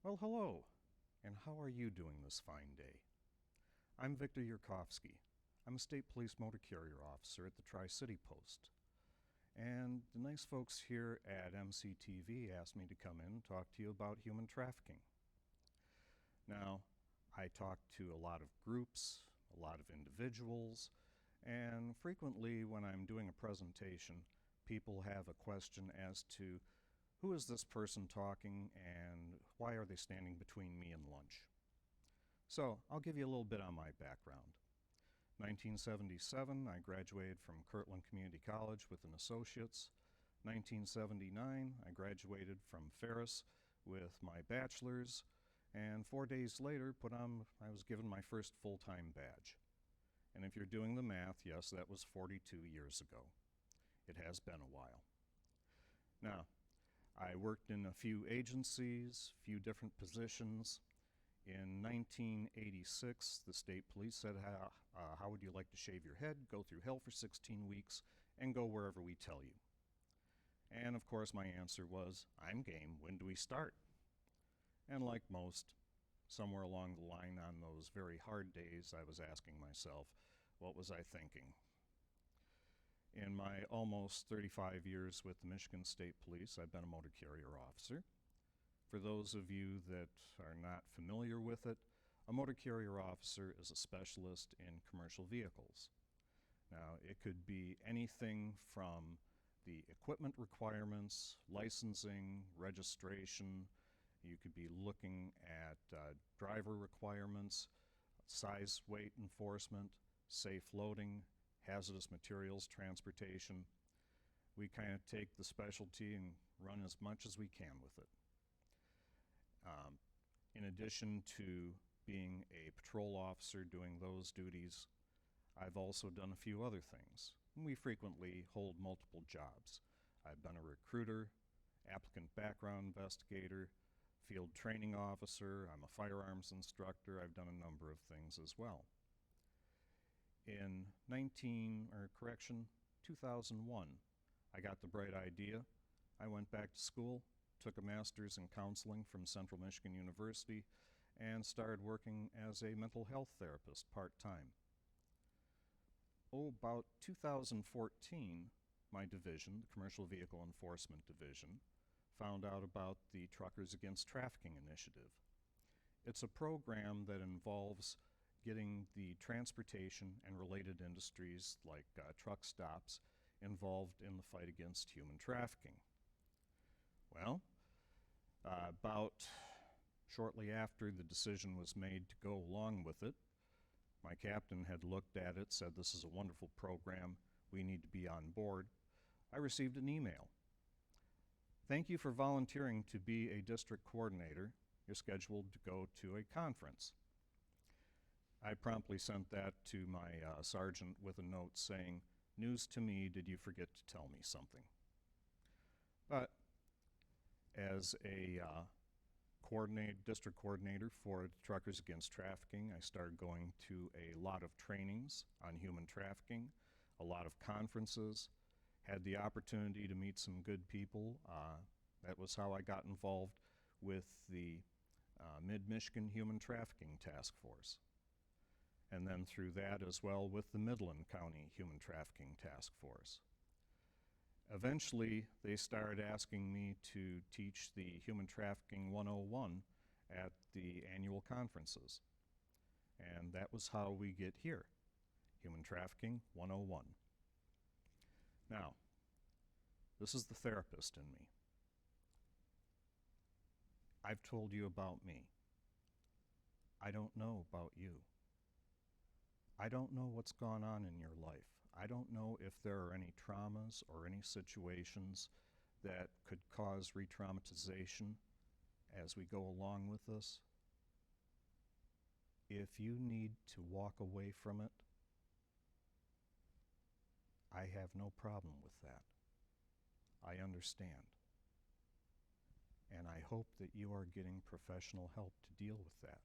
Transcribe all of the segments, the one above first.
Well, hello, and how are you doing this fine day? I'm Victor Yurkovsky. I'm a state police motor carrier officer at the Tri-City Post. And the nice folks here at MCTV asked me to come in and talk to you about human trafficking. Now, I talk to a lot of groups, a lot of individuals, and frequently when I'm doing a presentation, people have a question as to who is this person talking and why are they standing between me and lunch? So I'll give you a little bit on my background. 1977, I graduated from Kirtland Community College with an associate's. 1979, I graduated from Ferris with my bachelor's, and 4 days later I was given my first full-time badge. And if you're doing the math, yes, that was 42 years ago. It has been a while. Now, I worked in a few agencies, few different positions. In 1986, the state police said, how would you like to shave your head, go through hell for 16 weeks, and go wherever we tell you? And of course my answer was, I'm game, when do we start? And like most, somewhere along the line on those very hard days, I was asking myself, what was I thinking? In my almost 35 years with the Michigan State Police, I've been a motor carrier officer. For those of you that are not familiar with it, a motor carrier officer is a specialist in commercial vehicles. Now, it could be anything from the equipment requirements, licensing, registration. You could be looking at driver requirements, size, weight enforcement, safe loading, hazardous materials transportation. We kind of take the specialty and run as much as we can with it. In addition to being a patrol officer doing those duties, I've also done a few other things. We frequently hold multiple jobs. I've been a recruiter, applicant background investigator, field training officer, I'm a firearms instructor, I've done a number of things as well. In 2001, I got the bright idea. I went back to school, took a master's in counseling from Central Michigan University, and started working as a mental health therapist part-time. About 2014, my division, the Commercial Vehicle Enforcement Division, found out about the Truckers Against Trafficking initiative. It's a program that involves getting the transportation and related industries like truck stops involved in the fight against human trafficking. Well, about shortly after the decision was made to go along with it, my captain had looked at it, said this is a wonderful program, we need to be on board. I received an email. Thank you for volunteering to be a district coordinator. You're scheduled to go to a conference. I promptly sent that to my sergeant with a note saying, news to me, did you forget to tell me something? But as a district coordinator for Truckers Against Trafficking, I started going to a lot of trainings on human trafficking, a lot of conferences, had the opportunity to meet some good people. That was how I got involved with the Mid-Michigan Human Trafficking Task Force. And then through that as well with the Midland County Human Trafficking Task Force. Eventually, they started asking me to teach the Human Trafficking 101 at the annual conferences. And that was how we get here, Human Trafficking 101. Now, this is the therapist in me. I've told you about me. I don't know about you. I don't know what's gone on in your life. I don't know if there are any traumas or any situations that could cause re-traumatization as we go along with this. If you need to walk away from it, I have no problem with that. I understand. And I hope that you are getting professional help to deal with that.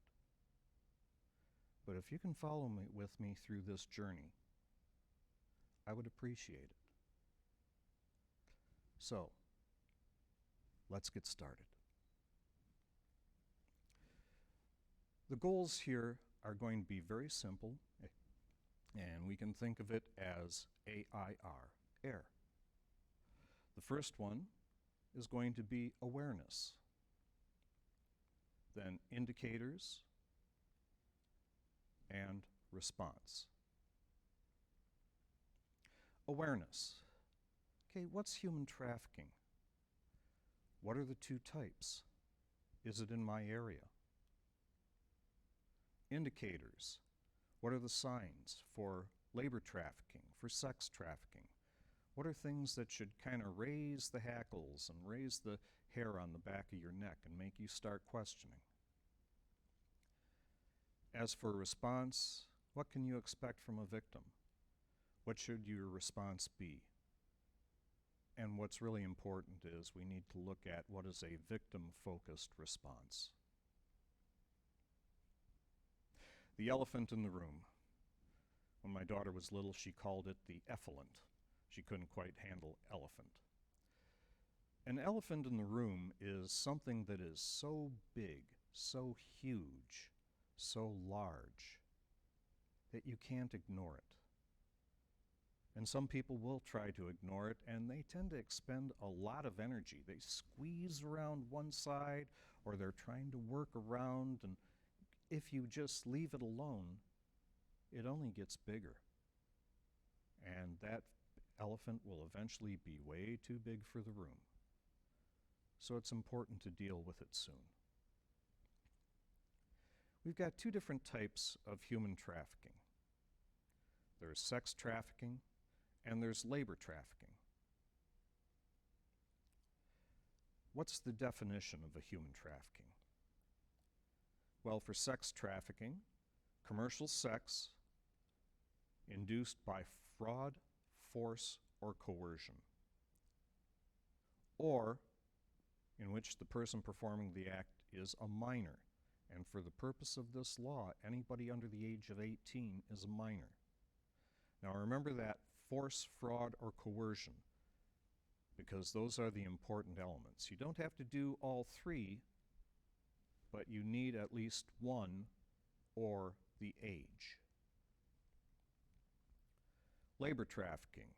But if you can follow with me through this journey, I would appreciate it. So, let's get started. The goals here are going to be very simple, and we can think of it as AIR, AIR. The first one is going to be awareness, then indicators, and response. Awareness. Okay, what's human trafficking? What are the two types? Is it in my area? Indicators. What are the signs for labor trafficking, for sex trafficking? What are things that should kind of raise the hackles and raise the hair on the back of your neck and make you start questioning? As for response, what can you expect from a victim? What should your response be? And what's really important is we need to look at what is a victim-focused response. The elephant in the room. When my daughter was little, she called it the effluent. She couldn't quite handle elephant. An elephant in the room is something that is so big, so huge, so large, that you can't ignore it. And some people will try to ignore it, and they tend to expend a lot of energy. They squeeze around one side, or they're trying to work around, and if you just leave it alone, it only gets bigger. And that elephant will eventually be way too big for the room. So it's important to deal with it soon. We've got two different types of human trafficking. There's sex trafficking, and there's labor trafficking. What's the definition of a human trafficking? Well, for sex trafficking, commercial sex induced by fraud, force, or coercion, or in which the person performing the act is a minor. And for the purpose of this law, anybody under the age of 18 is a minor. Now remember that force, fraud, or coercion, because those are the important elements. You don't have to do all three, but you need at least one or the age. Labor trafficking.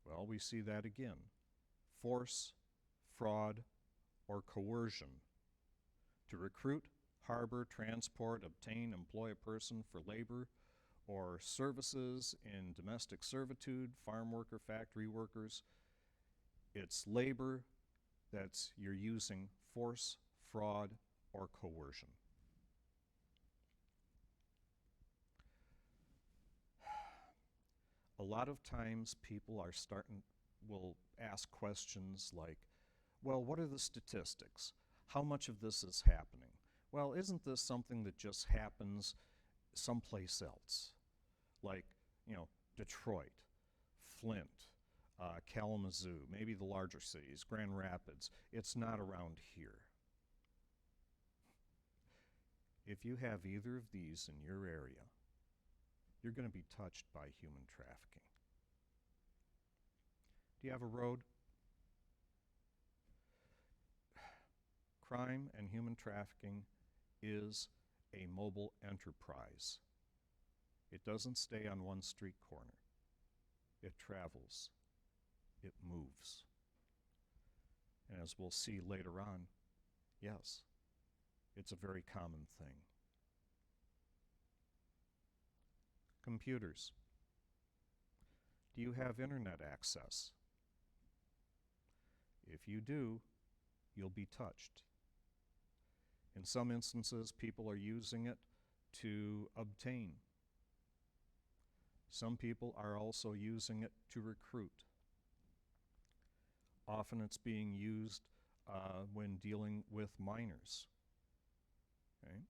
Well, we see that again. Force, fraud, or coercion to recruit, harbor, transport, obtain, employ a person for labor or services in domestic servitude, farm worker, factory workers. It's labor that's you're using force, fraud, or coercion. A lot of times people will ask questions like, well, what are the statistics? How much of this is happening? Well, isn't this something that just happens someplace else? Like, Detroit, Flint, Kalamazoo, maybe the larger cities, Grand Rapids. It's not around here. If you have either of these in your area, you're going to be touched by human trafficking. Do you have a road? Crime and human trafficking is a mobile enterprise. It doesn't stay on one street corner. It travels. It moves. And as we'll see later on, yes, it's a very common thing. Computers. Do you have internet access? If you do, you'll be touched. In some instances, people are using it to obtain. Some people are also using it to recruit. Often it's being used when dealing with minors. Okay?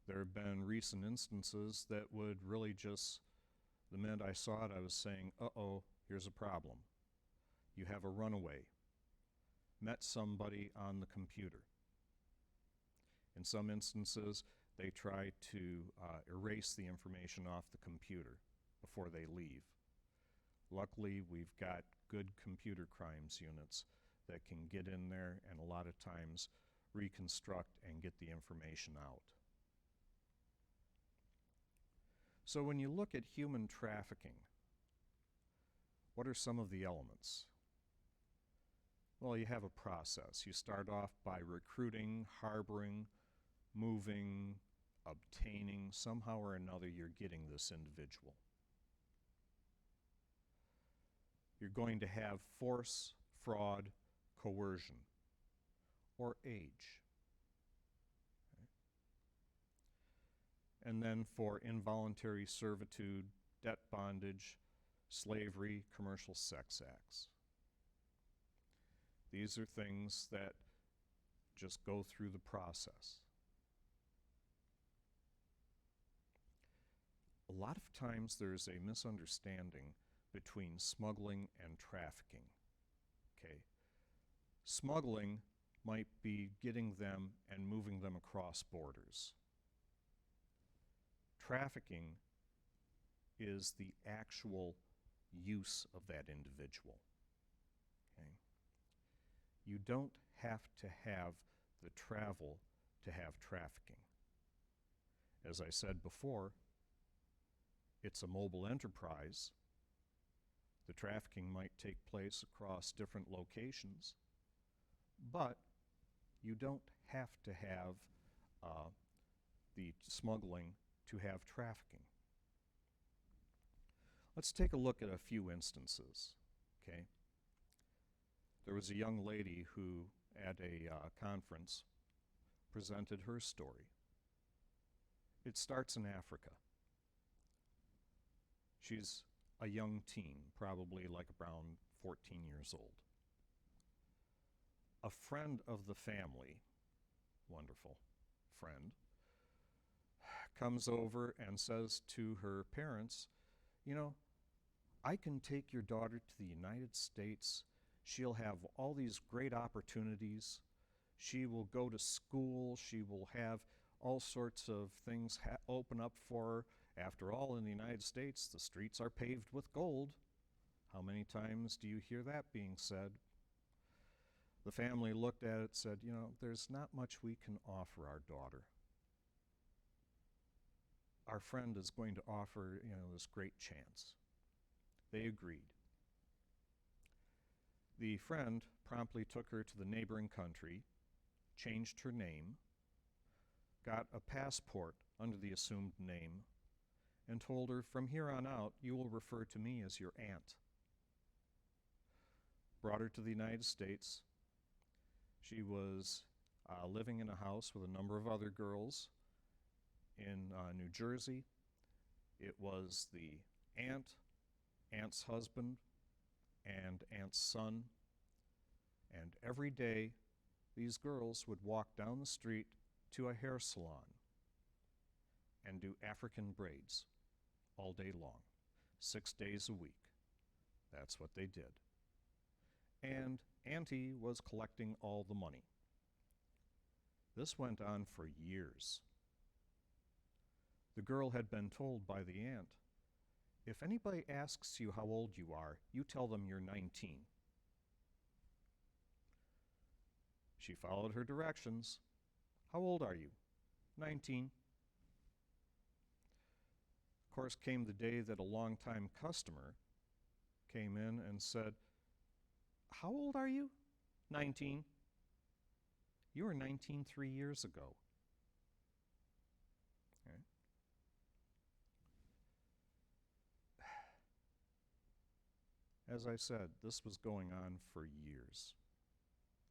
There have been recent instances that would really just, the minute I saw it, I was saying, uh-oh, here's a problem. You have a runaway. Met somebody on the computer. In some instances, they try to erase the information off the computer before they leave. Luckily, we've got good computer crimes units that can get in there and a lot of times reconstruct and get the information out. So when you look at human trafficking, what are some of the elements? Well, you have a process. You start off by recruiting, harboring, moving, obtaining. Somehow or another, you're getting this individual. You're going to have force, fraud, coercion, or age. Okay. And then for involuntary servitude, debt bondage, slavery, commercial sex acts. These are things that just go through the process. A lot of times there's a misunderstanding between smuggling and trafficking. Okay. Smuggling might be getting them and moving them across borders. Trafficking is the actual use of that individual. Okay. You don't have to have the travel to have trafficking. As I said before, it's a mobile enterprise. The trafficking might take place across different locations, but you don't have to have the smuggling to have trafficking. Let's take a look at a few instances, okay? There was a young lady who, at a conference, presented her story. It starts in Africa. She's a young teen, probably like around 14 years old. A friend of the family, wonderful friend, comes over and says to her parents, you know, I can take your daughter to the United States. She'll have all these great opportunities. She will go to school. She will have all sorts of things open up for her. After all, in the United States, the streets are paved with gold. How many times do you hear that being said? The family looked at it and said, you know, there's not much we can offer our daughter. Our friend is going to offer, you know, this great chance. They agreed. The friend promptly took her to the neighboring country, changed her name, got a passport under the assumed name, and told her, from here on out, you will refer to me as your aunt. Brought her to the United States. She was living in a house with a number of other girls in New Jersey. It was the aunt, aunt's husband, and aunt's son. And every day, these girls would walk down the street to a hair salon and do African braids all day long, 6 days a week. That's what they did. And Auntie was collecting all the money. This went on for years. The girl had been told by the aunt, if anybody asks you how old you are, you tell them you're 19. She followed her directions. How old are you? 19. Of course, came the day that a longtime customer came in and said, how old are you? 19. You were 19 3 years ago. Okay. As I said, this was going on for years.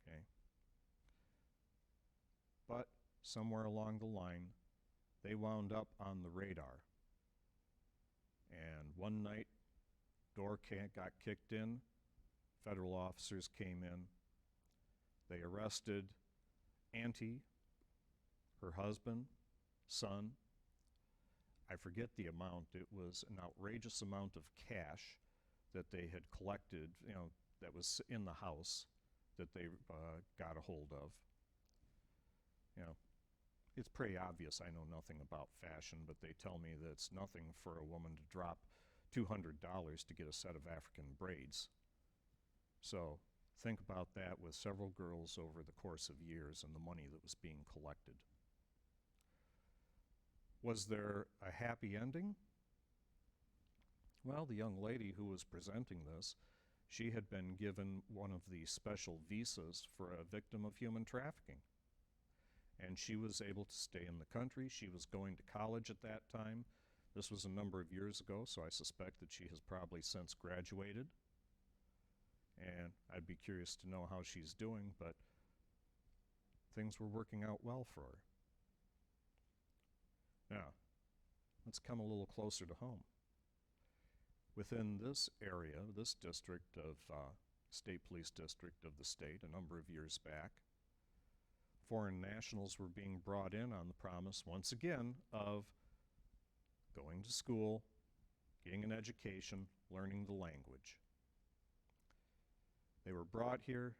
Okay. But somewhere along the line, they wound up on the radar. And one night, door got kicked in. Federal officers came in. They arrested Auntie, her husband, son. I forget the amount. It was an outrageous amount of cash that they had collected, you know, that was in the house that they got a hold of. You know, it's pretty obvious I know nothing about fashion, but they tell me that it's nothing for a woman to drop $200 to get a set of African braids. So think about that with several girls over the course of years and the money that was being collected. Was there a happy ending? Well, the young lady who was presenting this, she had been given one of the special visas for a victim of human trafficking. And she was able to stay in the country. She was going to college at that time. This was a number of years ago, so I suspect that she has probably since graduated. And I'd be curious to know how she's doing, but things were working out well for her. Now, let's come a little closer to home. Within this area, this district of State Police District of the state, a number of years back, foreign nationals were being brought in on the promise, once again, of going to school, getting an education, learning the language. They were brought here,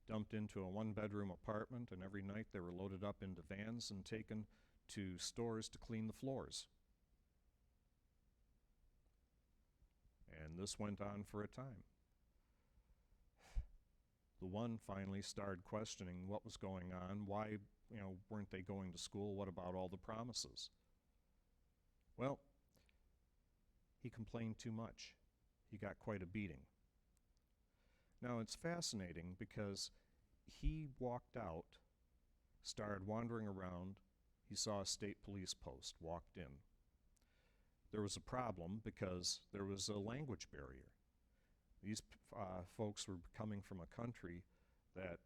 dumped into a one-bedroom apartment, and every night they were loaded up into vans and taken to stores to clean the floors. And this went on for a time. The one finally started questioning what was going on, why, weren't they going to school, what about all the promises? Well, he complained too much. He got quite a beating. Now, it's fascinating because he walked out, started wandering around, he saw a state police post, walked in. There was a problem because there was a language barrier. These folks were coming from a country that,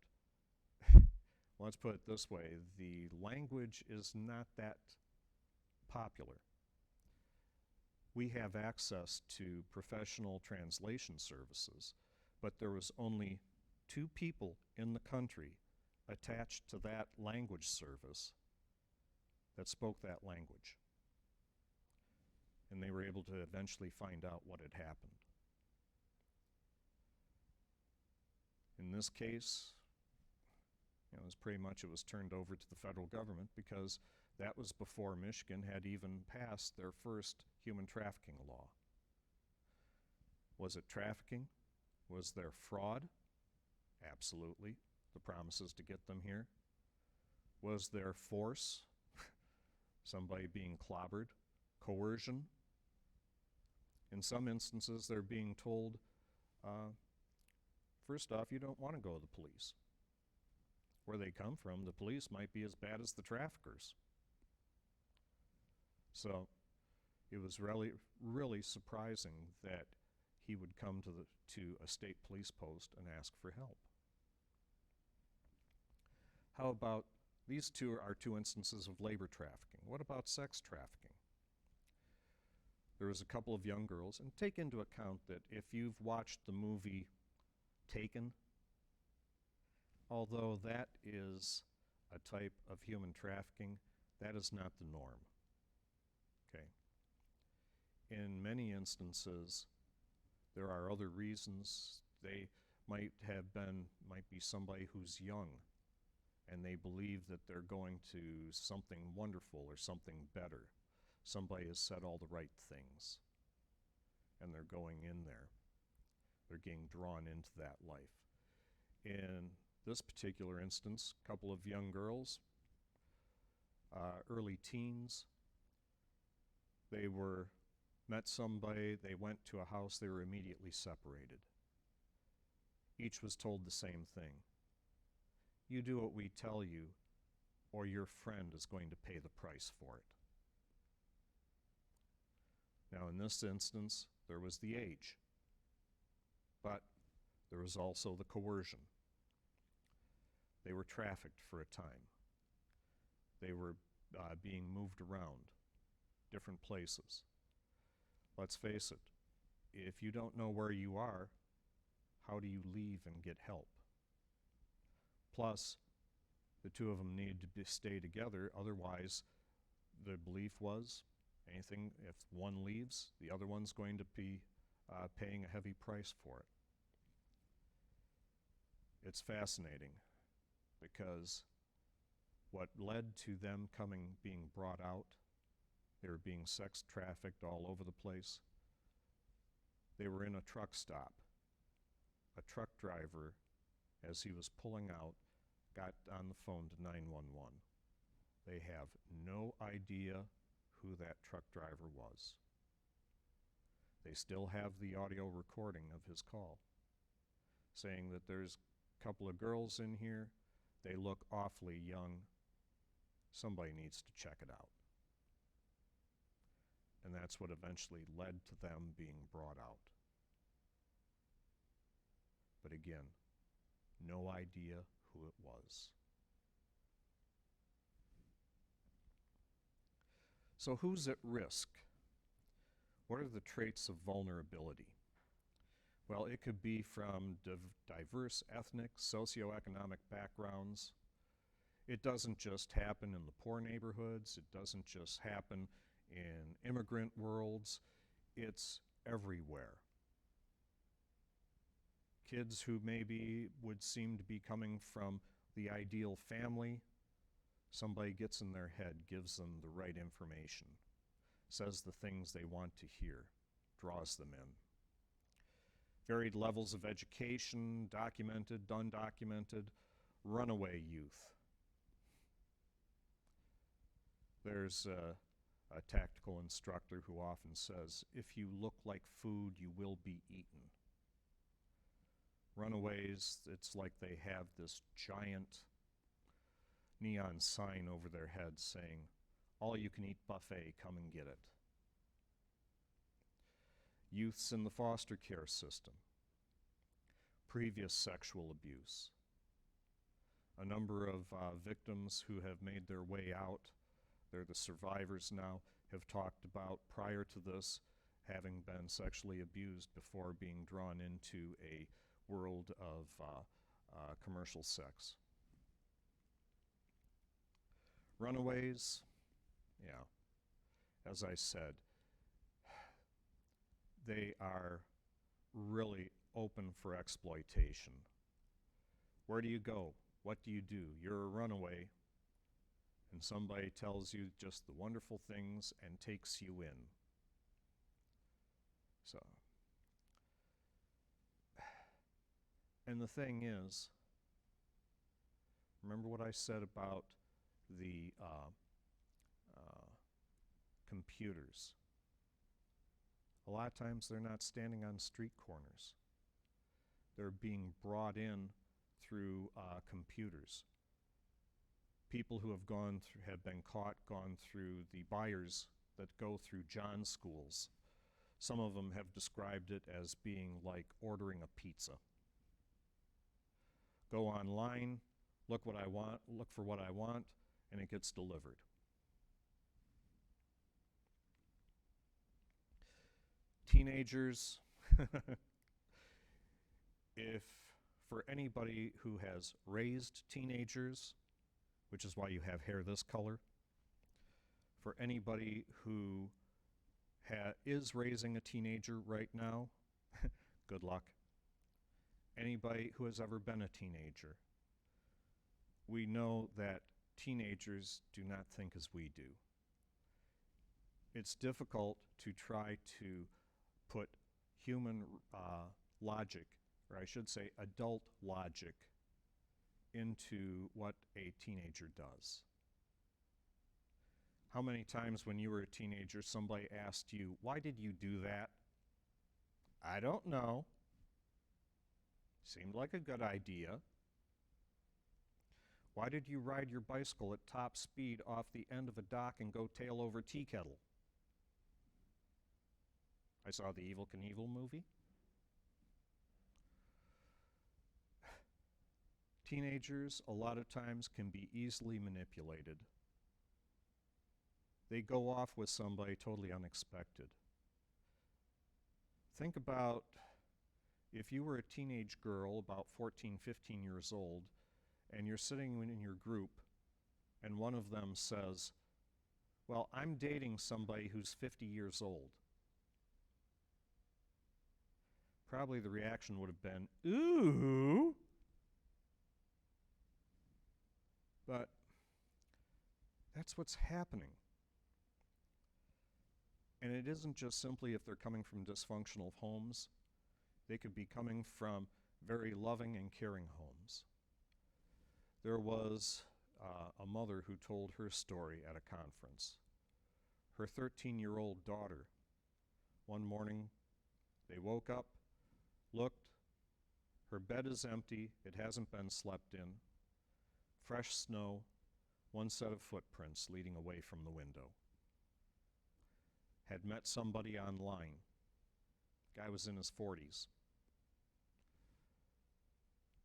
let's put it this way, the language is not that popular. We have access to professional translation services, but there was only 2 people in the country attached to that language service that spoke that language. And they were able to eventually find out what had happened. In this case, it was pretty much, it was turned over to the federal government because that was before Michigan had even passed their first human trafficking law. Was it trafficking? Was there fraud? Absolutely. The promises to get them here. Was there force? Somebody being clobbered? Coercion? In some instances, they're being told, first off, you don't want to go to the police. Where they come from, the police might be as bad as the traffickers. So it was really surprising that he would come to a state police post and ask for help. How about, these are 2 instances of labor trafficking. What about sex trafficking? There was a couple of young girls, and take into account that if you've watched the movie Taken, although that is a type of human trafficking, that is not the norm. Okay. In many instances, there are other reasons. They might be somebody who's young, and they believe that they're going to something wonderful or something better. Somebody has said all the right things, and they're going in there. They're getting drawn into that life. In this particular instance, a couple of young girls, early teens, they met somebody, they went to a house, they were immediately separated. Each was told the same thing. You do what we tell you, or your friend is going to pay the price for it. Now, in this instance, there was the age, but there was also the coercion. They were trafficked for a time. They were being moved around, different places. Let's face it, if you don't know where you are, how do you leave and get help? Plus, the 2 of them needed to stay together, otherwise the belief was anything, if one leaves, the other one's going to be paying a heavy price for it. It's fascinating because what led to them being brought out, they were being sex trafficked all over the place. They were in a truck stop. A truck driver, as he was pulling out, got on the phone to 911. They have no idea who that truck driver was. They still have the audio recording of his call, saying that there's a couple of girls in here, they look awfully young, somebody needs to check it out. And that's what eventually led to them being brought out. But again, no idea who it was. So who's at risk? What are the traits of vulnerability? Well, it could be from diverse ethnic, socioeconomic backgrounds. It doesn't just happen in the poor neighborhoods. It doesn't just happen in immigrant worlds. It's everywhere. Kids who maybe would seem to be coming from the ideal family, somebody gets in their head, gives them the right information, says the things they want to hear, draws them in. Varied levels of education, documented, undocumented, runaway youth. There's a tactical instructor who often says, if you look like food, you will be eaten. Runaways, it's like they have this giant neon sign over their heads saying, all you can eat buffet, come and get it. Youths in the foster care system. Previous sexual abuse. A number of victims who have made their way out, they're the survivors now, have talked about prior to this having been sexually abused before being drawn into a world of commercial sex. Runaways, yeah, as I said, they are really open for exploitation. Where do you go? What do you do? You're a runaway, and somebody tells you just the wonderful things and takes you in. So, and the thing is, remember what I said about the computers. A lot of times they're not standing on street corners. They're being brought in through computers. People who have been caught, gone through the buyers that go through John schools. Some of them have described it as being like ordering a pizza. Go online, look for what I want, and it gets delivered. Teenagers, if for anybody who has raised teenagers, which is why you have hair this color, for anybody who is raising a teenager right now, good luck. Anybody who has ever been a teenager, we know that teenagers do not think as we do. It's difficult to try to put human logic, or I should say adult logic, into what a teenager does. How many times when you were a teenager somebody asked you, why did you do that? I don't know. Seemed like a good idea. Why did you ride your bicycle at top speed off the end of a dock and go tail over tea kettle? I saw the Evel Knievel movie. Teenagers, a lot of times, can be easily manipulated. They go off with somebody totally unexpected. Think about if you were a teenage girl, about 14, 15 years old, and you're sitting in your group, and one of them says, well, I'm dating somebody who's 50 years old. Probably the reaction would have been, ooh. But that's what's happening. And it isn't just simply if they're coming from dysfunctional homes. They could be coming from very loving and caring homes. There was a mother who told her story at a conference. Her 13-year-old daughter, one morning, They woke up, looked, her bed is empty, it hasn't been slept in, fresh snow, one set of footprints leading away from the window. Had met somebody online. Guy was in his 40s.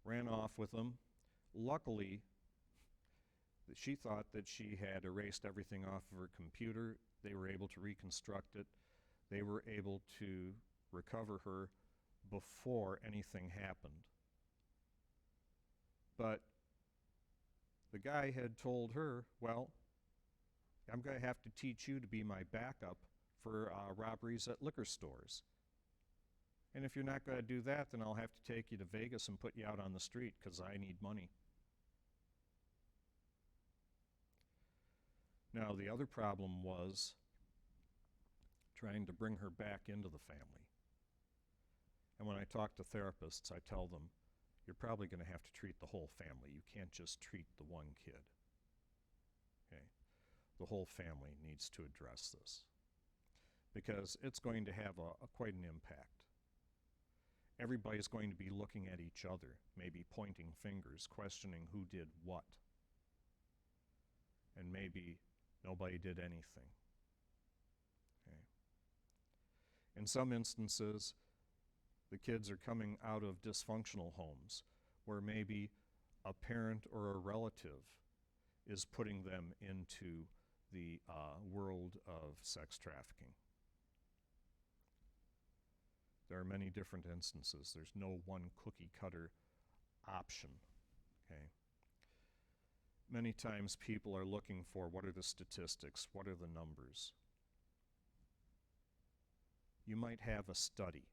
Ran off with him. Luckily, she thought that she had erased everything off of her computer. They were able to reconstruct it. They were able to recover her before anything happened. But the guy had told her, well, I'm going to have to teach you to be my backup for robberies at liquor stores. And if you're not going to do that, then I'll have to take you to Vegas and put you out on the street because I need money. Now, the other problem was trying to bring her back into the family. And when I talk to therapists, I tell them, you're probably going to have to treat the whole family. You can't just treat the one kid. Okay? The whole family needs to address this because it's going to have quite an impact. Everybody's going to be looking at each other, maybe pointing fingers, questioning who did what. And maybe nobody did anything. Okay. In some instances, the kids are coming out of dysfunctional homes where maybe a parent or a relative is putting them into the world of sex trafficking. There are many different instances. There's no one cookie-cutter option. Okay. Many times people are looking for what are the statistics, what are the numbers. You might have a study.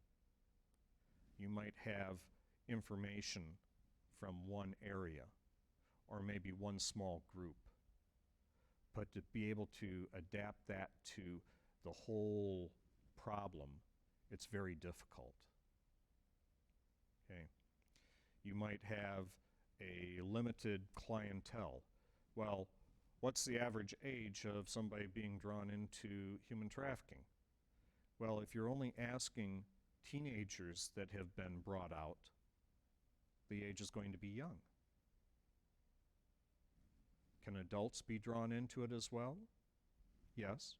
You might have information from one area or maybe one small group. But to be able to adapt that to the whole problem, it's very difficult. Okay. You might have a limited clientele. Well, what's the average age of somebody being drawn into human trafficking? Well, if you're only asking teenagers that have been brought out, the age is going to be young. Can adults be drawn into it as well? Yes.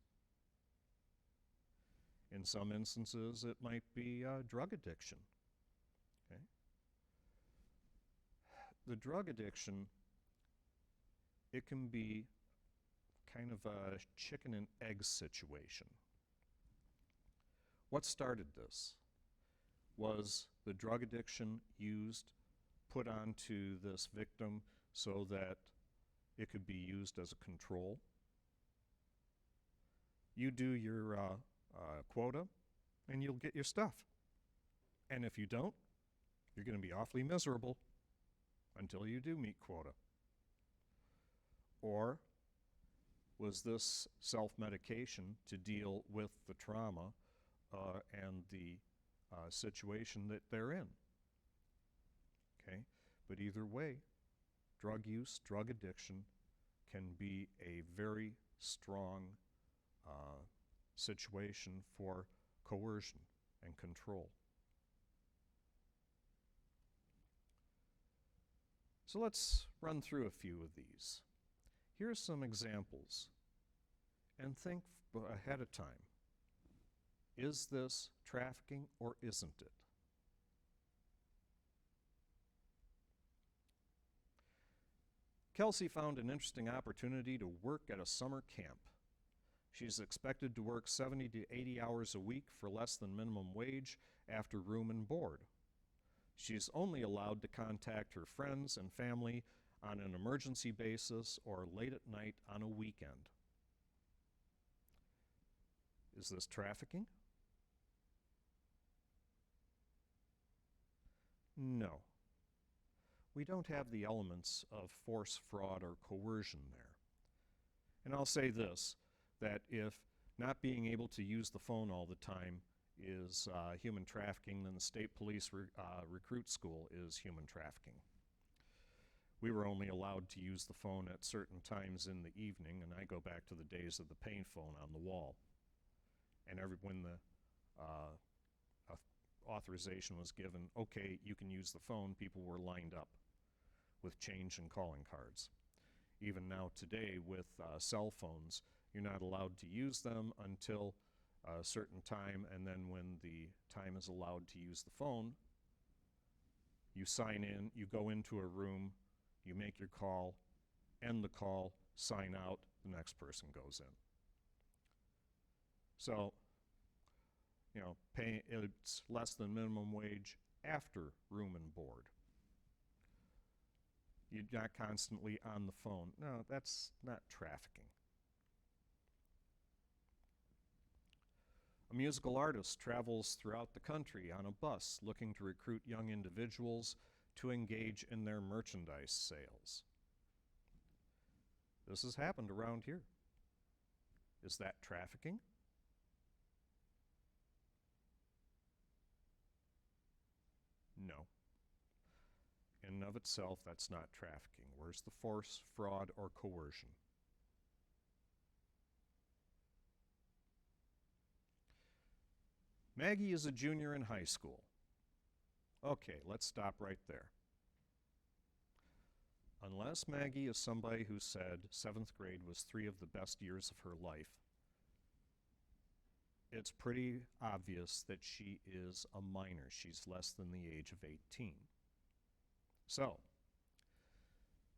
In some instances, it might be drug addiction. Okay. The drug addiction, it can be kind of a chicken and egg situation. What started this? Was the drug addiction put onto this victim so that it could be used as a control? You do your quota and you'll get your stuff. And if you don't, you're going to be awfully miserable until you do meet quota. Or was this self-medication to deal with the trauma and the situation that they're in? Okay, but either way, drug use, drug addiction can be a very strong situation for coercion and control. So let's run through a few of these. Here's some examples, and think ahead of time. Is this trafficking or isn't it? Kelsey found an interesting opportunity to work at a summer camp. She's expected to work 70 to 80 hours a week for less than minimum wage after room and board. She's only allowed to contact her friends and family on an emergency basis or late at night on a weekend. Is this trafficking? No. We don't have the elements of force, fraud, or coercion there. And I'll say this, that if not being able to use the phone all the time is human trafficking, then the state police recruit school is human trafficking. We were only allowed to use the phone at certain times in the evening, and I go back to the days of the payphone on the wall. And when a authorization was given, okay, you can use the phone, people were lined up with change and calling cards. Even now today with cell phones, you're not allowed to use them until a certain time, and then when the time is allowed to use the phone, you sign in, you go into a room, you make your call, end the call, sign out, the next person goes in. So, you know, it's less than minimum wage after room and board. You're not constantly on the phone. No, that's not trafficking. A musical artist travels throughout the country on a bus looking to recruit young individuals to engage in their merchandise sales. This has happened around here. Is that trafficking? No. In and of itself, that's not trafficking. Where's the force, fraud, or coercion? Maggie is a junior in high school. Okay, let's stop right there. Unless Maggie is somebody who said 7th grade was 3 of the best years of her life, it's pretty obvious that she is a minor. She's less than the age of 18. So,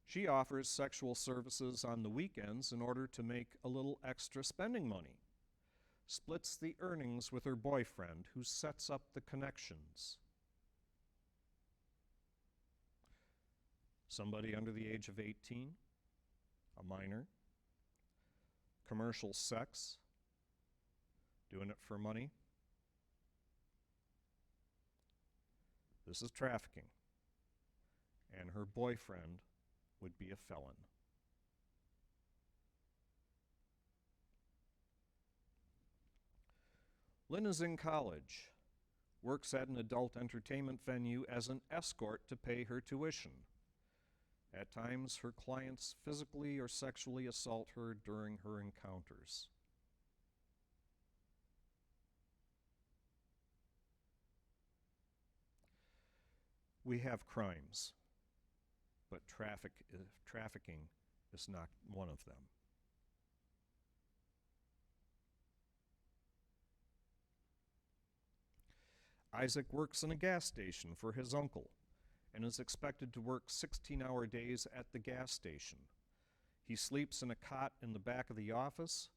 she offers sexual services on the weekends in order to make a little extra spending money. Splits the earnings with her boyfriend, who sets up the connections. Somebody under the age of 18, a minor, commercial sex, doing it for money. This is trafficking, and her boyfriend would be a felon. Lynn is in college, works at an adult entertainment venue as an escort to pay her tuition. At times, her clients physically or sexually assault her during her encounters. We have crimes, but trafficking is not one of them. Isaac works in a gas station for his uncle and is expected to work 16-hour days at the gas station. He sleeps in a cot in the back of the office.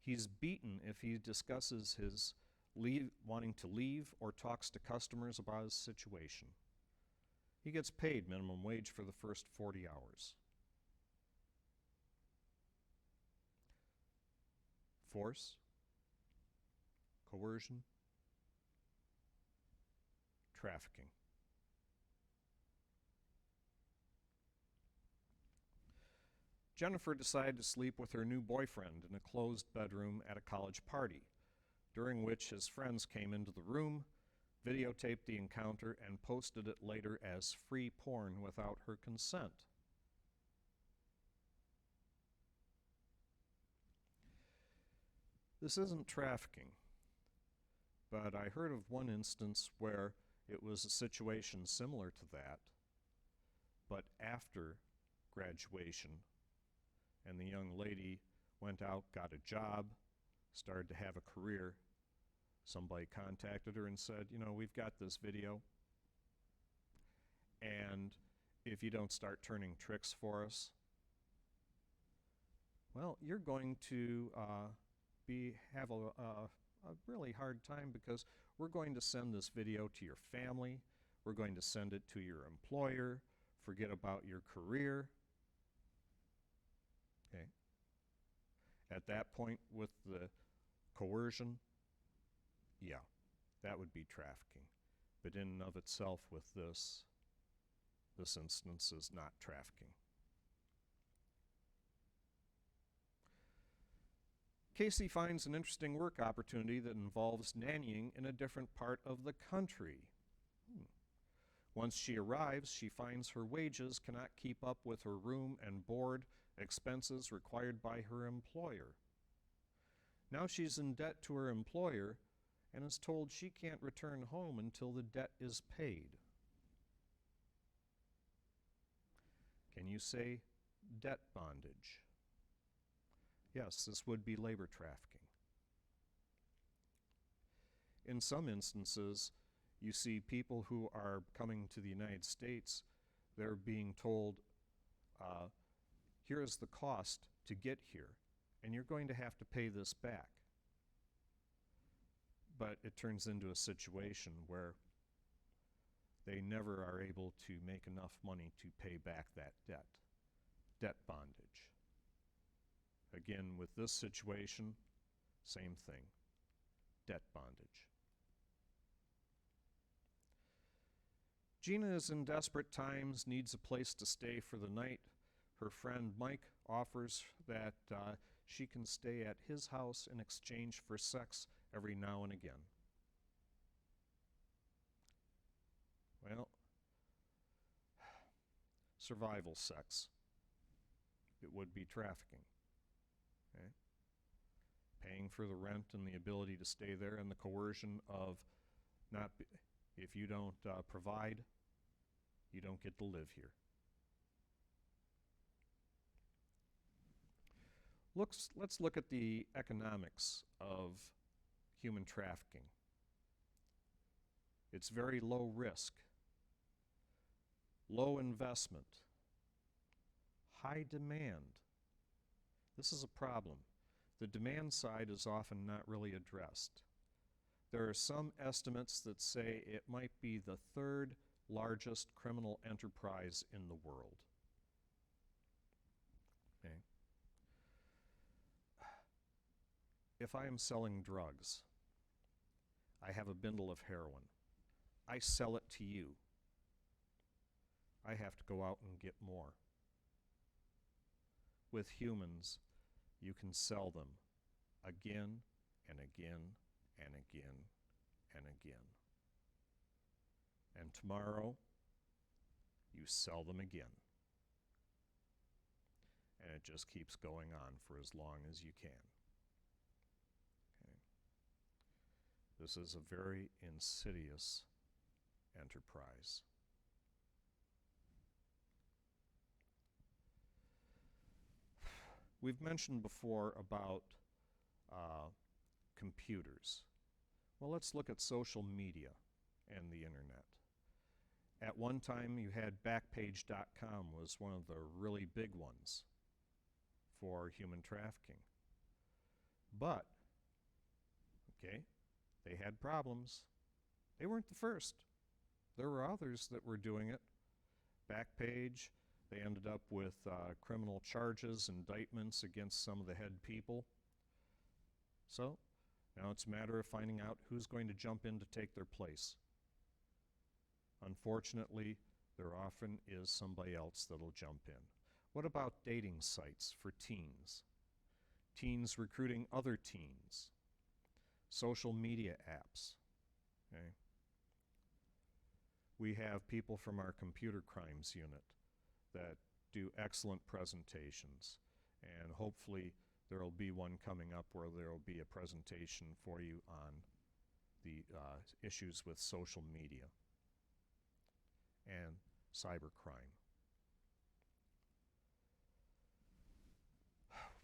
He's beaten if he discusses his wanting to leave or talks to customers about his situation. He gets paid minimum wage for the first 40 hours. Force, coercion, trafficking. Jennifer decided to sleep with her new boyfriend in a closed bedroom at a college party, during which his friends came into the room, videotaped the encounter, and posted it later as free porn without her consent. This isn't trafficking, but I heard of one instance where it was a situation similar to that, but after graduation, and the young lady went out, got a job, started to have a career. Somebody contacted her and said, you know, we've got this video, and if you don't start turning tricks for us, well, you're going to have a really hard time, because we're going to send this video to your family, we're going to send it to your employer, forget about your career. Okay. At that point, with the coercion, yeah, that would be trafficking. But in and of itself, with this instance is not trafficking. Casey finds an interesting work opportunity that involves nannying in a different part of the country. Once she arrives, she finds her wages cannot keep up with her room and board expenses required by her employer. Now she's in debt to her employer, and is told she can't return home until the debt is paid. Can you say debt bondage? Yes, this would be labor trafficking. In some instances, you see people who are coming to the United States, they're being told, here is the cost to get here, and you're going to have to pay this back. But it turns into a situation where they never are able to make enough money to pay back that debt. Debt bondage. Again, with this situation, same thing. Debt bondage. Gina is in desperate times, needs a place to stay for the night. Her friend Mike offers that she can stay at his house in exchange for sex every now and again. Well, survival sex. It would be trafficking. Okay? Paying for the rent and the ability to stay there, and the coercion of if you don't provide, you don't get to live here. Let's look at the economics of human trafficking. It's very low risk, low investment, high demand. This is a problem. The demand side is often not really addressed. There are some estimates that say it might be the third largest criminal enterprise in the world. Okay. If I am selling drugs, I have a bundle of heroin. I sell it to you. I have to go out and get more. With humans, you can sell them again and again and again and again. And tomorrow, you sell them again. And it just keeps going on for as long as you can. Okay. This is a very insidious enterprise. We've mentioned before about computers. Well, let's look at social media and the internet. At one time, you had Backpage.com was one of the really big ones for human trafficking. But, okay, they had problems. They weren't the first. There were others that were doing it. Backpage, they ended up with criminal charges, indictments against some of the head people. So, now it's a matter of finding out who's going to jump in to take their place. Unfortunately, there often is somebody else that'll jump in. What about dating sites for teens? Teens recruiting other teens. Social media apps. Okay? We have people from our computer crimes unit that do excellent presentations, and hopefully there will be one coming up where there will be a presentation for you on the issues with social media and cybercrime.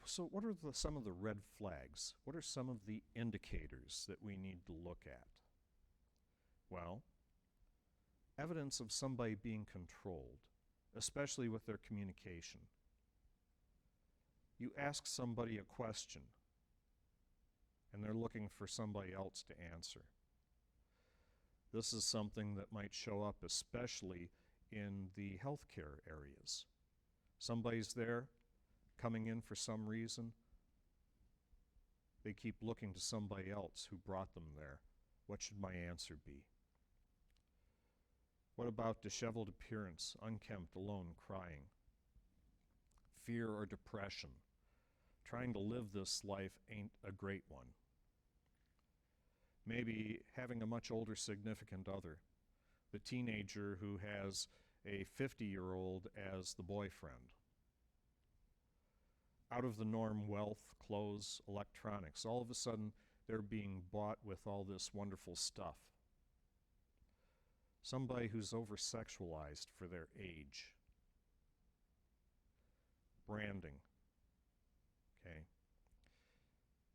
So what are some of the red flags? What are some of the indicators that we need to look at? Well, evidence of somebody being controlled, especially with their communication. You ask somebody a question, and they're looking for somebody else to answer. This is something that might show up especially in the healthcare areas. Somebody's there, coming in for some reason. They keep looking to somebody else who brought them there. What should my answer be? What about disheveled appearance, unkempt, alone, crying? Fear or depression? Trying to live this life ain't a great one. Maybe having a much older significant other, the teenager who has a 50-year-old as the boyfriend. Out of the norm wealth, clothes, electronics. All of a sudden, they're being bought with all this wonderful stuff. Somebody who's over-sexualized for their age. Branding. Okay.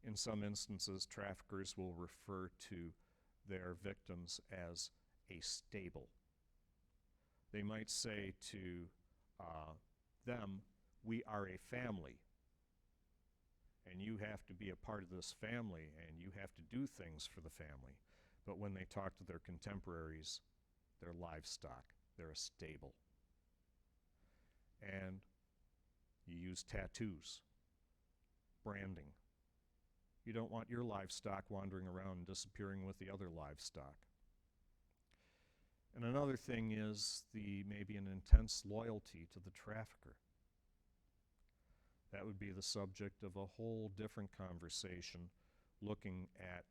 In some instances, traffickers will refer to their victims as a stable. They might say to them, "We are a family, and you have to be a part of this family, and you have to do things for the family." But when they talk to their contemporaries, they're livestock. They're a stable. And you use tattoos, branding. You don't want your livestock wandering around and disappearing with the other livestock. And another thing is maybe an intense loyalty to the trafficker. That would be the subject of a whole different conversation, looking at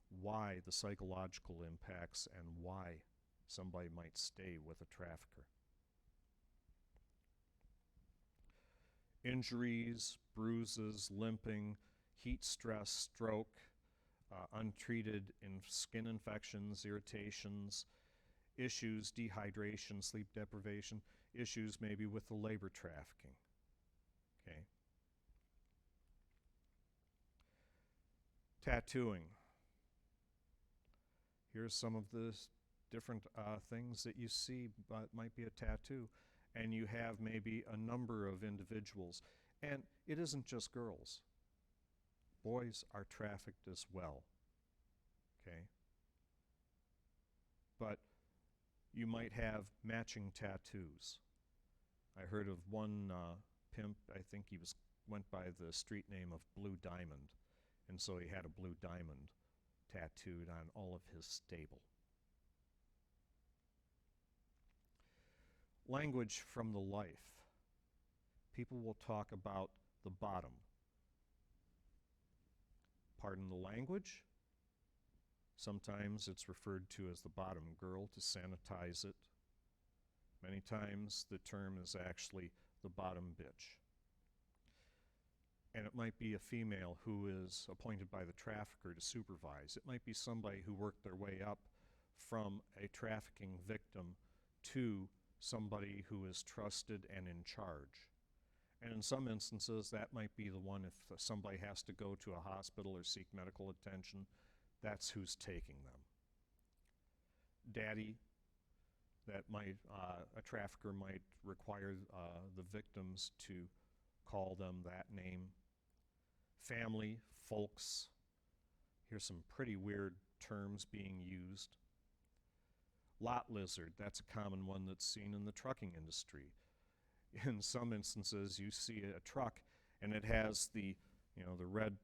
why the psychological impacts and why somebody might stay with a trafficker. Injuries, bruises, limping, heat stress, stroke, untreated skin infections, irritations, issues, dehydration, sleep deprivation, issues maybe with the labor trafficking. Okay. Tattooing. Here's some of the different things that you see might be a tattoo. And you have maybe a number of individuals. And it isn't just girls. Boys are trafficked as well. Okay? But you might have matching tattoos. I heard of one pimp, I think he went by the street name of Blue Diamond. And so he had a blue diamond tattooed on all of his stable. Language from the life. People will talk about the bottom. Pardon the language. Sometimes it's referred to as the bottom girl to sanitize it. Many times the term is actually the bottom bitch. And it might be a female who is appointed by the trafficker to supervise. It might be somebody who worked their way up from a trafficking victim to somebody who is trusted and in charge. And in some instances, that might be the one if somebody has to go to a hospital or seek medical attention, that's who's taking them. Daddy, a trafficker might require the victims to call them that name. Family, folks, here's some pretty weird terms being used. Lot lizard, that's a common one that's seen in the trucking industry. In some instances, you see a truck and it has the red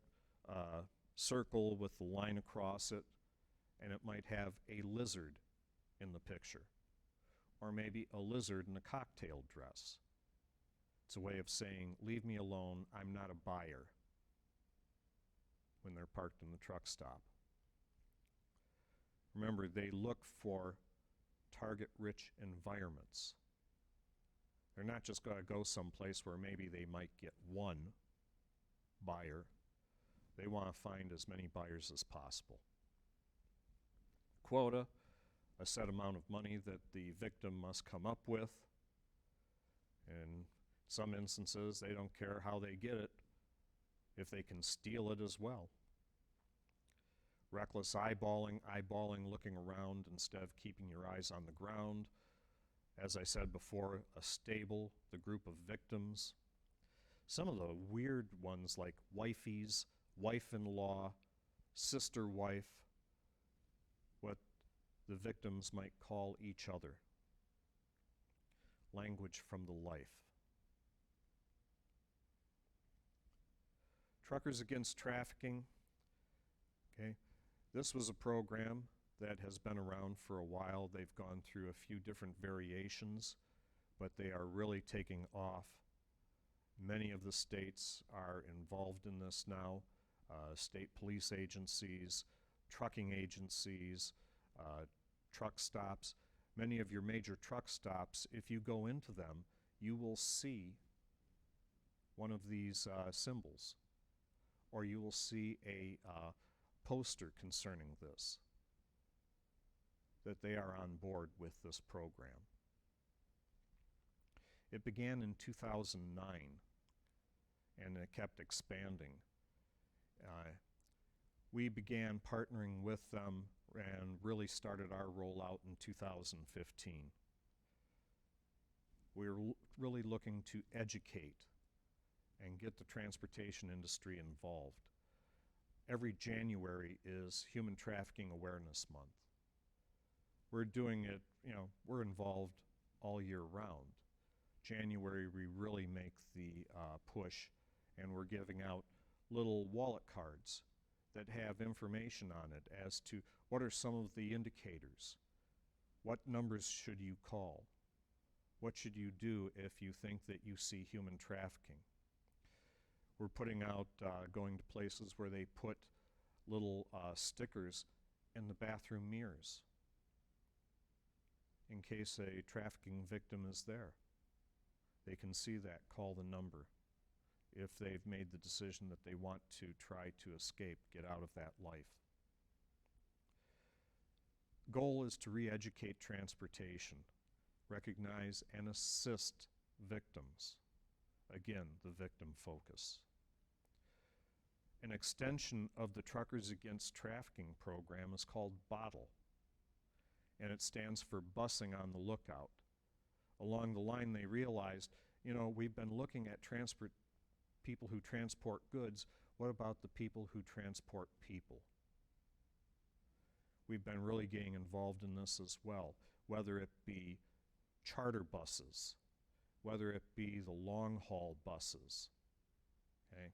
circle with the line across it, and it might have a lizard in the picture, or maybe a lizard in a cocktail dress. It's a way of saying, leave me alone, I'm not a buyer, when they're parked in the truck stop. Remember, they look for target-rich environments. They're not just going to go someplace where maybe they might get one buyer. They want to find as many buyers as possible. Quota, a set amount of money that the victim must come up with. In some instances, they don't care how they get it, if they can steal it as well. Reckless eyeballing, looking around instead of keeping your eyes on the ground. As I said before, a stable, the group of victims. Some of the weird ones like wifeys, wife-in-law, sister wife, what the victims might call each other. Language from the life. Truckers Against Trafficking. Okay, this was a program that has been around for a while. They've gone through a few different variations, but they are really taking off. Many of the states are involved in this now. State police agencies, trucking agencies, truck stops. Many of your major truck stops, if you go into them, you will see one of these symbols, or you will see a poster concerning this, that they are on board with this program. It began in 2009, and it kept expanding. We began partnering with them and really started our rollout in 2015. We're really looking to educate and get the transportation industry involved. Every January is Human Trafficking Awareness Month. We're doing it, we're involved all year round. January, we really make the push, and we're giving out little wallet cards that have information on it as to what are some of the indicators. What numbers should you call? What should you do if you think that you see human trafficking? We're putting out, going to places where they put little stickers in the bathroom mirrors in case a trafficking victim is there. They can see that, call the number, if they've made the decision that they want to try to escape, get out of that life. Goal is to re-educate transportation, recognize and assist victims. Again, the victim focus. An extension of the Truckers Against Trafficking program is called BOTTLE, and it stands for Busing on the Lookout. Along the line, they realized, we've been looking at people who transport goods. What about the people who transport people? We've been really getting involved in this as well, whether it be charter buses, whether it be the long-haul buses. Okay?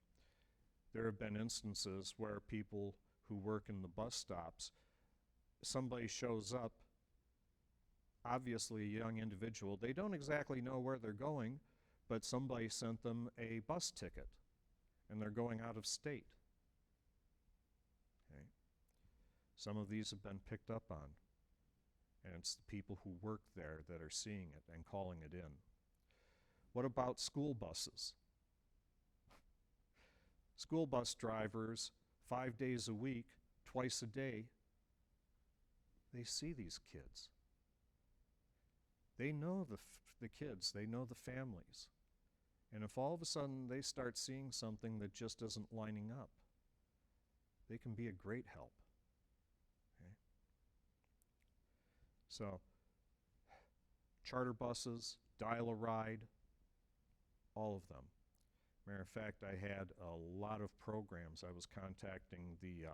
There have been instances where people who work in the bus stops, somebody shows up, obviously a young individual, they don't exactly know where they're going, but somebody sent them a bus ticket, and they're going out of state. Okay. Some of these have been picked up on, and it's the people who work there that are seeing it and calling it in. What about school buses? School bus drivers, 5 days a week, twice a day, they see these kids. They know the kids, they know the families. And if all of a sudden they start seeing something that just isn't lining up, they can be a great help. Okay? So, charter buses, dial a ride, all of them. Matter of fact, I had a lot of programs. I was contacting the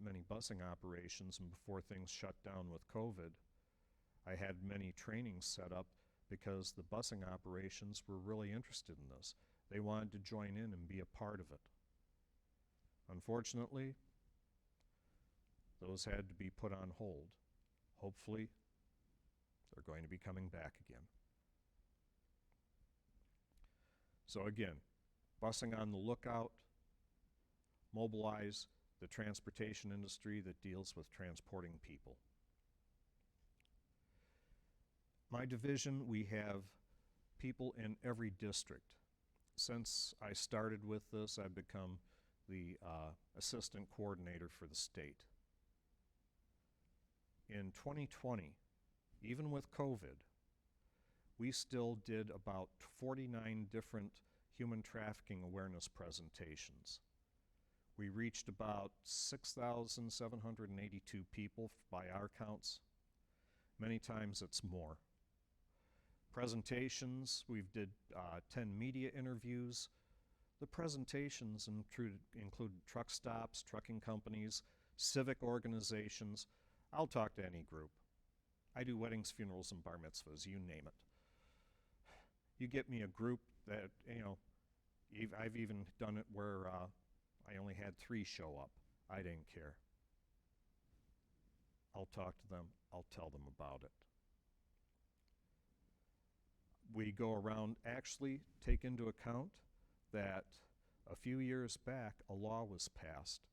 many busing operations, and before things shut down with COVID, I had many trainings set up because the busing operations were really interested in this. They wanted to join in and be a part of it. Unfortunately, those had to be put on hold. Hopefully, they're going to be coming back again. So again, busing on the lookout, mobilize the transportation industry that deals with transporting people. My division, we have people in every district. Since I started with this, I've become the assistant coordinator for the state. In 2020, even with COVID, we still did about 49 different human trafficking awareness presentations. We reached about 6,782 people by our counts. Many times it's more. Presentations, we've did 10 media interviews. The presentations include truck stops, trucking companies, civic organizations. I'll talk to any group. I do weddings, funerals, and bar mitzvahs, you name it. You get me a group that, I've even done it where I only had 3 show up. I didn't care. I'll talk to them, I'll tell them about it. We go around, actually take into account that a few years back a law was passed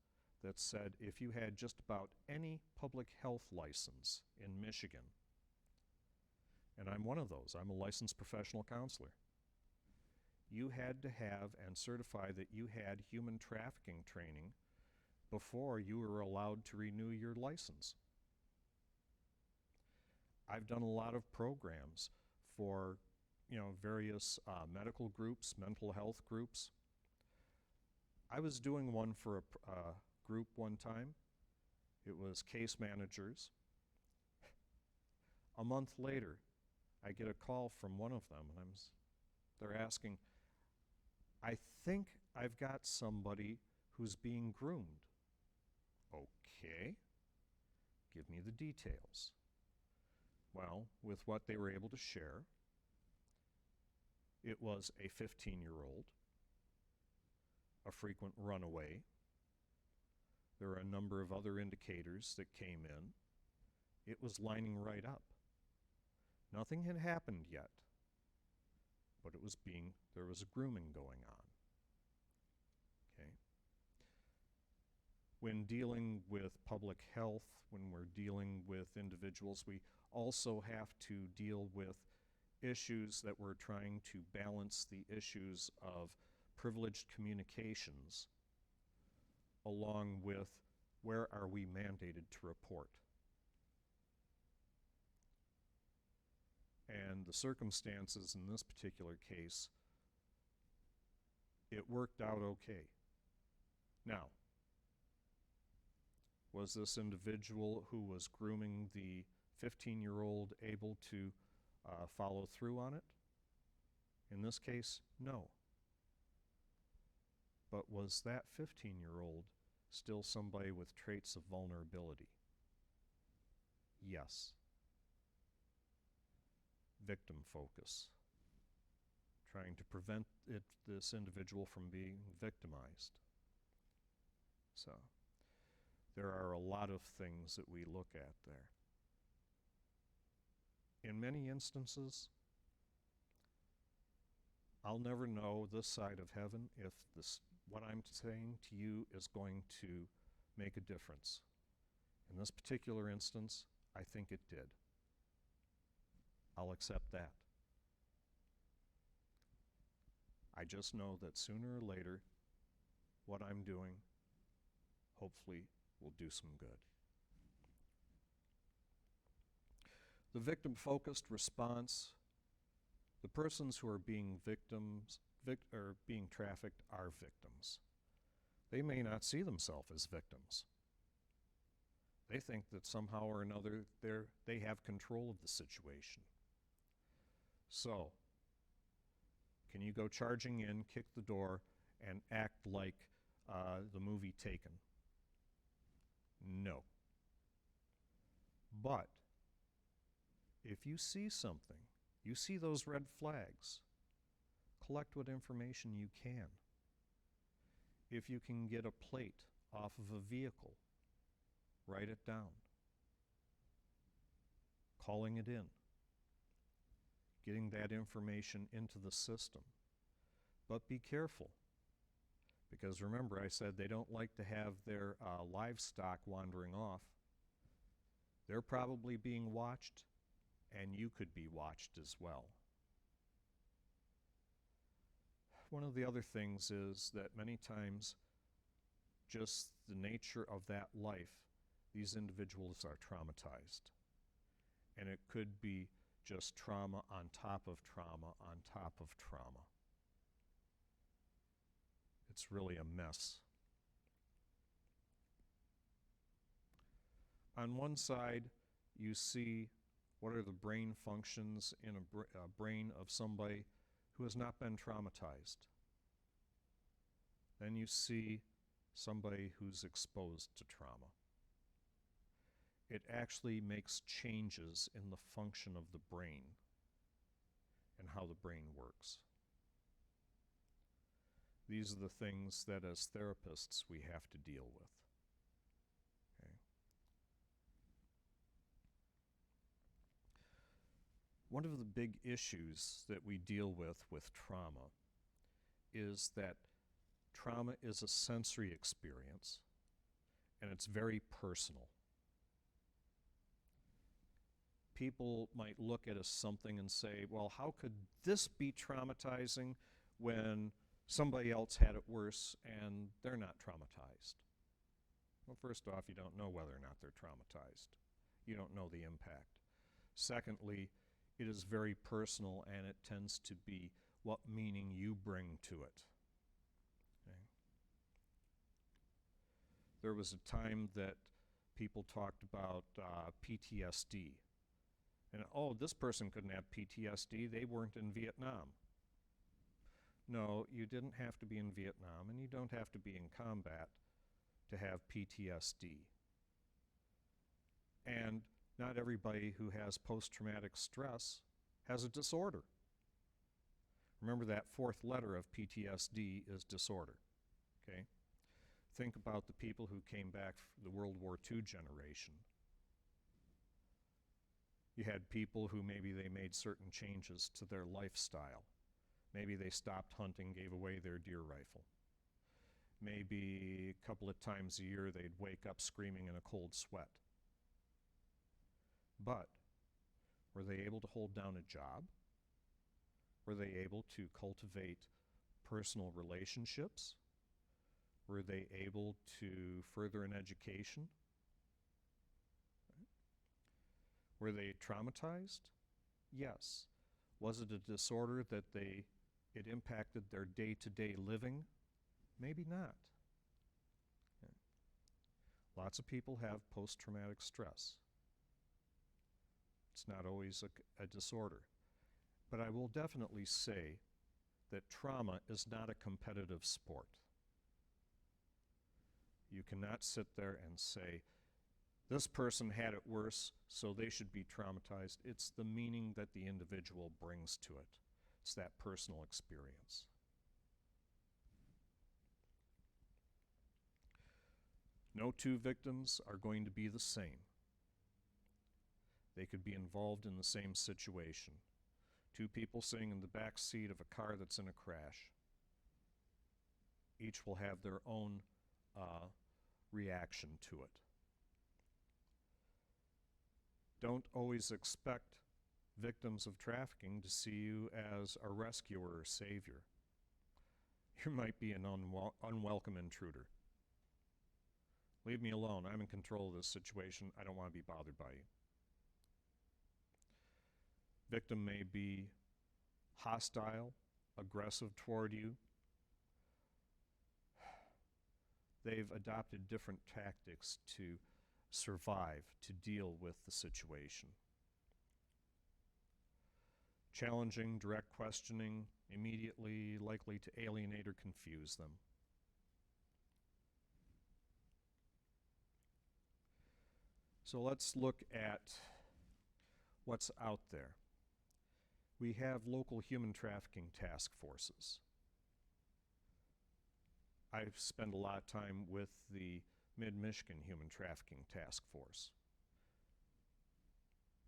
that said if you had just about any public health license in Michigan, and I'm one of those, I'm a licensed professional counselor, you had to have and certify that you had human trafficking training before you were allowed to renew your license. I've done a lot of programs for, various medical groups, mental health groups. I was doing one for a group one time. It was case managers. A month later, I get a call from one of them, and they're asking, I think I've got somebody who's being groomed. Okay, give me the details. Well, with what they were able to share, it was a 15-year-old, a frequent runaway. There were a number of other indicators that came in. It was lining right up. Nothing had happened yet, but there was a grooming going on. Okay. When dealing with public health, when we're dealing with individuals, we also have to deal with issues that we're trying to balance the issues of privileged communications along with where are we mandated to report. And the circumstances in this particular case, it worked out okay. Now, was this individual who was grooming the 15-year-old able to follow through on it? In this case, no. But was that 15-year-old still somebody with traits of vulnerability? Yes. Victim focus. Trying to prevent this individual from being victimized. So, there are a lot of things that we look at there. In many instances, I'll never know this side of heaven if what I'm saying to you is going to make a difference. In this particular instance, I think it did. I'll accept that. I just know that sooner or later, what I'm doing, hopefully, will do some good. The victim-focused response, the persons who are being being trafficked are victims. They may not see themselves as victims. They think that somehow or another they have control of the situation. So, can you go charging in, kick the door, and act like the movie Taken? No. But if you see something, you see those red flags, collect what information you can. If you can get a plate off of a vehicle, write it down. Calling it in. Getting that information into the system. But be careful, because remember I said they don't like to have their livestock wandering off. They're probably being watched, and you could be watched as well. One of the other things is that many times just the nature of that life, these individuals are traumatized. And it could be just trauma on top of trauma on top of trauma. It's really a mess. On one side, you see what are the brain functions in a brain of somebody who has not been traumatized. Then you see somebody who's exposed to trauma. It actually makes changes in the function of the brain and how the brain works. These are the things that as therapists we have to deal with. Okay. One of the big issues that we deal with trauma is that trauma is a sensory experience and it's very personal. People might look at something and say, well, how could this be traumatizing when somebody else had it worse and they're not traumatized? Well, first off, you don't know whether or not they're traumatized. You don't know the impact. Secondly, it is very personal, and it tends to be what meaning you bring to it. Okay? There was a time that people talked about PTSD. And, oh, this person couldn't have PTSD. They weren't in Vietnam. No, you didn't have to be in Vietnam, and you don't have to be in combat to have PTSD. And not everybody who has post-traumatic stress has a disorder. Remember, that fourth letter of PTSD is disorder, okay? Think about the people who came back from the World War II generation. You had people who maybe they made certain changes to their lifestyle. Maybe they stopped hunting, gave away their deer rifle. Maybe a couple of times a year they'd wake up screaming in a cold sweat. But were they able to hold down a job? Were they able to cultivate personal relationships? Were they able to further an education? Were they traumatized? Yes. Was it a disorder that it impacted their day-to-day living? Maybe not. Okay. Lots of people have post-traumatic stress. It's not always a disorder. But I will definitely say that trauma is not a competitive sport. You cannot sit there and say, this person had it worse, so they should be traumatized. It's the meaning that the individual brings to it. It's that personal experience. No two victims are going to be the same. They could be involved in the same situation. Two people sitting in the back seat of a car that's in a crash. Each will have their own reaction to it. Don't always expect victims of trafficking to see you as a rescuer or savior. You might be an unwelcome intruder. Leave me alone. I'm in control of this situation. I don't want to be bothered by you. Victim may be hostile, aggressive toward you. They've adopted different tactics to survive, to deal with the situation. Challenging, direct questioning, immediately likely to alienate or confuse them. So let's look at what's out there. We have local human trafficking task forces. I've spent a lot of time with the Mid-Michigan Human Trafficking Task Force.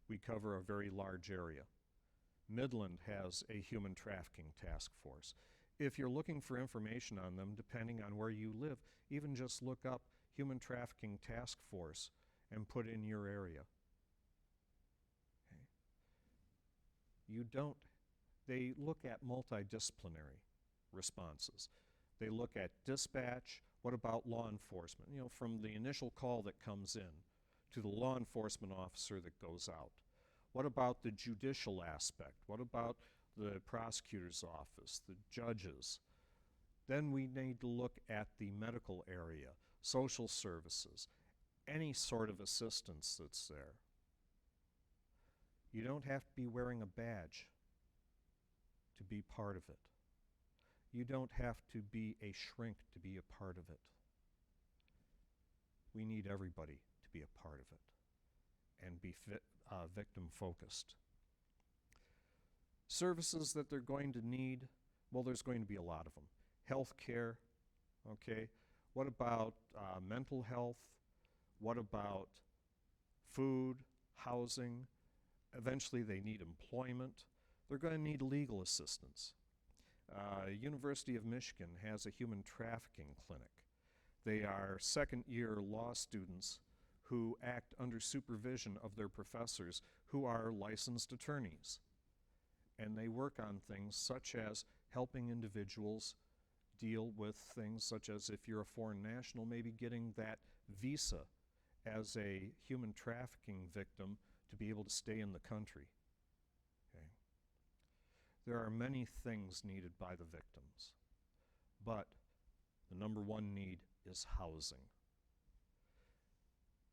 We cover a very large area. Midland has a human trafficking task force. If you're looking for information on them, depending on where you live, even just look up Human Trafficking Task Force and put in your area. Okay. They look at multidisciplinary responses. They look at dispatch. What about law enforcement? You know, from the initial call that comes in to the law enforcement officer that goes out. What about the judicial aspect? What about the prosecutor's office, the judges? Then we need to look at the medical area, social services, any sort of assistance that's there. You don't have to be wearing a badge to be part of it. You don't have to be a shrink to be a part of it. We need everybody to be a part of it and be victim-focused. Services that they're going to need, well, there's going to be a lot of them. Healthcare, okay. What about mental health? What about food, housing? Eventually they need employment. They're going to need legal assistance. University of Michigan has a human trafficking clinic. They are second-year law students who act under supervision of their professors who are licensed attorneys. And they work on things such as helping individuals deal with things such as if you're a foreign national, maybe getting that visa as a human trafficking victim to be able to stay in the country. Okay. There are many things needed by the victims, but the number one need is housing.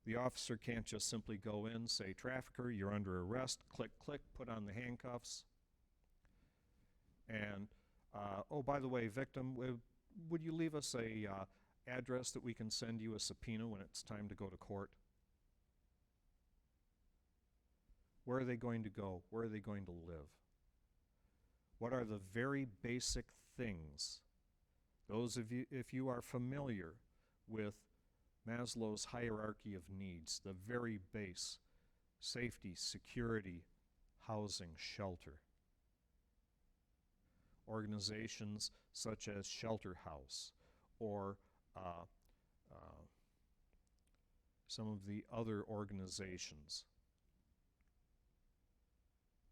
The officer can't just simply go in, say, trafficker, you're under arrest, click, click, put on the handcuffs, and, oh, by the way, victim, would you leave us a address that we can send you a subpoena when it's time to go to court? Where are they going to go? Where are they going to live? What are the very basic things? Those of you, if you are familiar with Maslow's hierarchy of needs, the very base: safety, security, housing, shelter. Organizations such as Shelter House or some of the other organizations,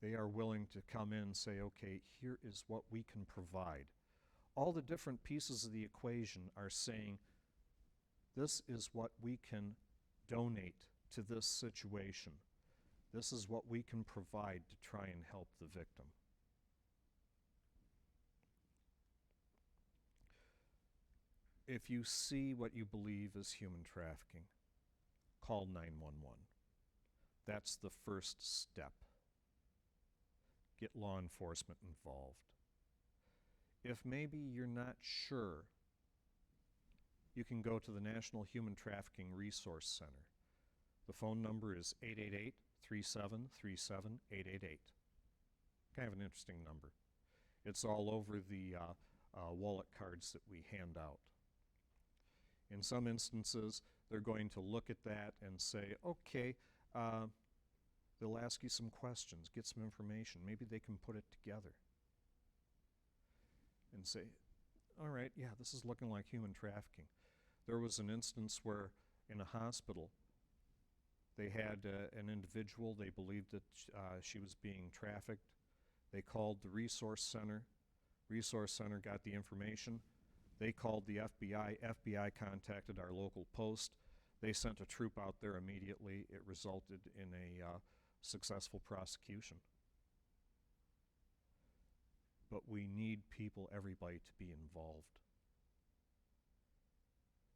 they are willing to come in and say, okay, here is what we can provide. All the different pieces of the equation are saying, this is what we can donate to this situation. This is what we can provide to try and help the victim. If you see what you believe is human trafficking, call 911. That's the first step. Get law enforcement involved. If maybe you're not sure, you can go to the National Human Trafficking Resource Center. The phone number is 888-3737-888. Kind of an interesting number. It's all over the wallet cards that we hand out. In some instances, they're going to look at that and say, okay, they'll ask you some questions, get some information. Maybe they can put it together and say, all right, yeah, this is looking like human trafficking. There was an instance where in a hospital, they had an individual, they believed that she was being trafficked. They called the resource center. Resource center got the information. They called the FBI. FBI contacted our local post. They sent a troop out there immediately. It resulted in a successful prosecution. But we need people, everybody, to be involved.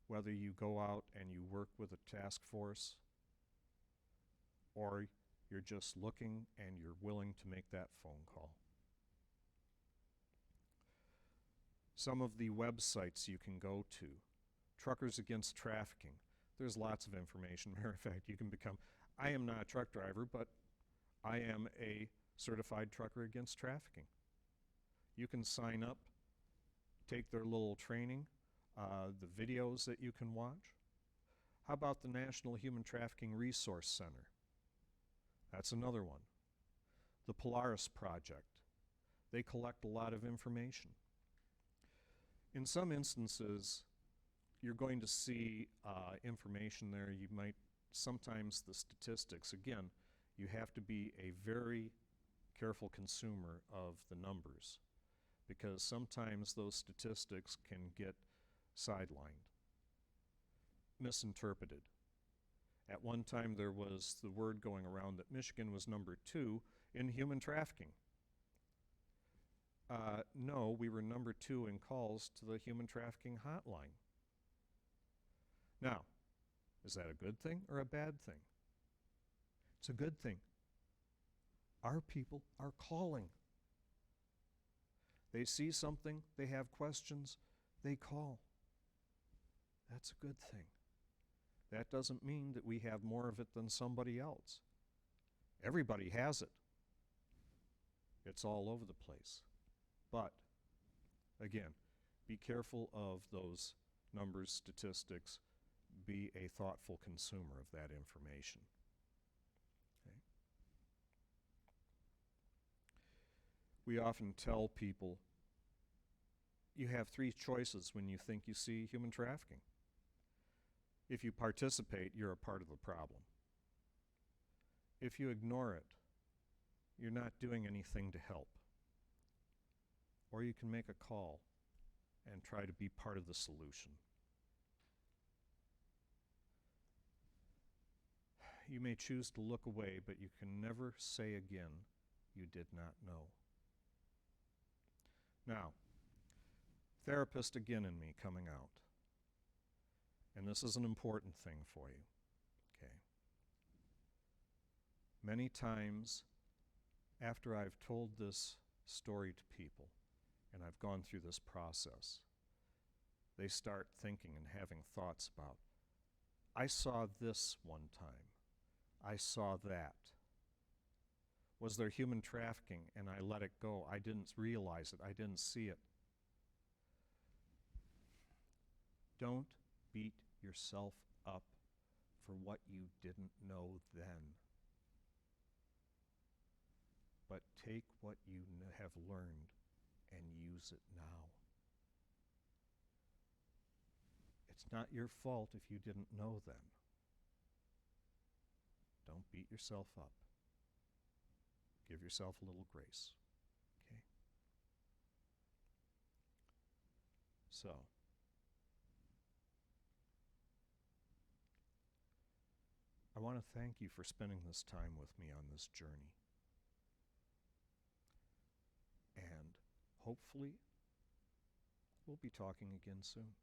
Whether you go out and you work with a task force, or you're just looking and you're willing to make that phone call. Some of the websites you can go to: Truckers Against Trafficking. There's lots of information. Matter of fact, you can become, I am not a truck driver, but I am a certified trucker against trafficking. You can sign up, take their little training, the videos that you can watch. How about the National Human Trafficking Resource Center? That's another one. The Polaris Project. They collect a lot of information. In some instances, you're going to see information there. You might, sometimes the statistics, again, you have to be a very careful consumer of the numbers, because sometimes those statistics can get sidelined, misinterpreted. At one time there was the word going around that Michigan was number 2 in human trafficking. No, we were number 2 in calls to the human trafficking hotline. Now, is that a good thing or a bad thing? It's a good thing. Our people are calling. They see something, they have questions, they call. That's a good thing. That doesn't mean that we have more of it than somebody else. Everybody has it. It's all over the place. But, again, be careful of those numbers, statistics. Be a thoughtful consumer of that information. Okay. We often tell people, you have 3 choices when you think you see human trafficking. If you participate, you're a part of the problem. If you ignore it, you're not doing anything to help. Or you can make a call and try to be part of the solution. You may choose to look away, but you can never say again, you did not know. Now, therapist again in me coming out. And this is an important thing for you, okay? Many times after I've told this story to people and I've gone through this process, they start thinking and having thoughts about, I saw this one time. I saw that. Was there human trafficking and I let it go? I didn't realize it. I didn't see it. Don't beat yourself up for what you didn't know then. But take what you have learned and use it now. It's not your fault if you didn't know then. Don't beat yourself up. Give yourself a little grace. Okay? So, I want to thank you for spending this time with me on this journey. And hopefully, we'll be talking again soon.